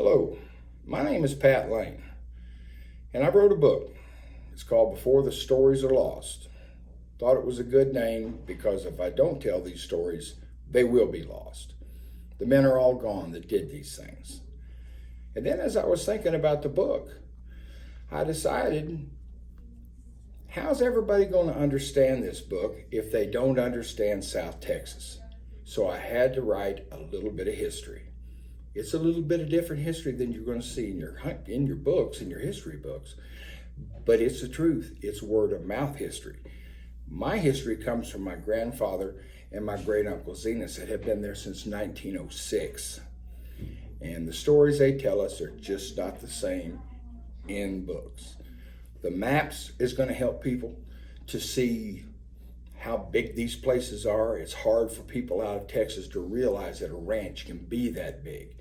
Hello, my name is Pat Lane, and I wrote a book. It's called Before the Stories Are Lost. Thought it was a good name because if I don't tell these stories, they will be lost. The men are all gone that did these things. And then as I was thinking about the book, I decided, how's everybody going to understand this book if they don't understand South Texas? So I had to write a little bit of history. It's a little bit of different history than you're going to see in your books, in your history books. But it's the truth. It's word of mouth history. My history comes from my grandfather and my great uncle Zenas that have been there since 1906. And the stories they tell us are just not the same in books. The maps is going to help people to see how big these places are. It's hard for people out of Texas to realize that a ranch can be that big.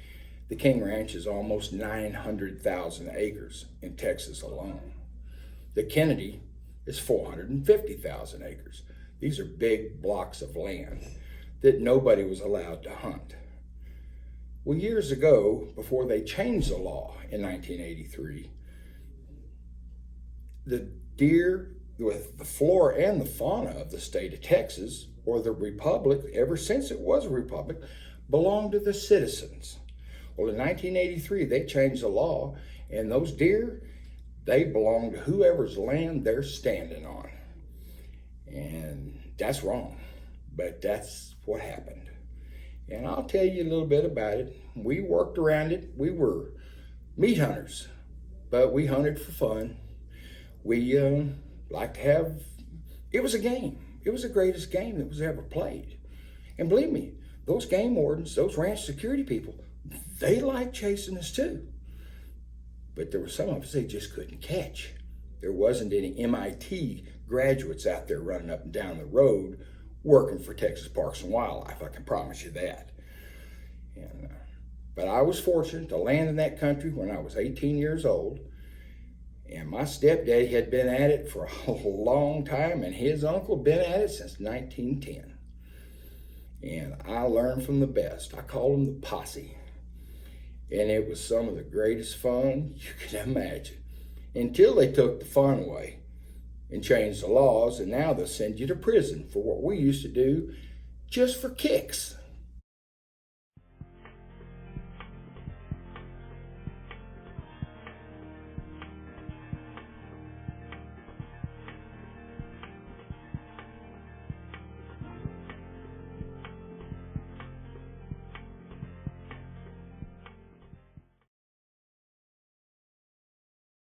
The King Ranch is almost 900,000 acres in Texas alone. The Kennedy is 450,000 acres. These are big blocks of land that nobody was allowed to hunt. Well, years ago, before they changed the law in 1983, the deer, with the flora and the fauna of the state of Texas, or the republic, ever since it was a republic, belonged to the citizens. Well, in 1983, they changed the law, and those deer, they belong to whoever's land they're standing on. And that's wrong, but that's what happened. And I'll tell you a little bit about it. We worked around it. We were meat hunters, but we hunted for fun. We like to have, it was a game. It was the greatest game that was ever played. And believe me, those game wardens, those ranch security people, they liked chasing us too. But there were some of us they just couldn't catch. There wasn't any MIT graduates out there running up and down the road working for Texas Parks and Wildlife, I can promise you that. But I was fortunate to land in that country when I was 18 years old. And my stepdaddy had been at it for a long time, and his uncle had been at it since 1910. And I learned from the best. I call them the posse. And it was some of the greatest fun you could imagine. Until they took the fun away and changed the laws, and now they'll send you to prison for what we used to do just for kicks.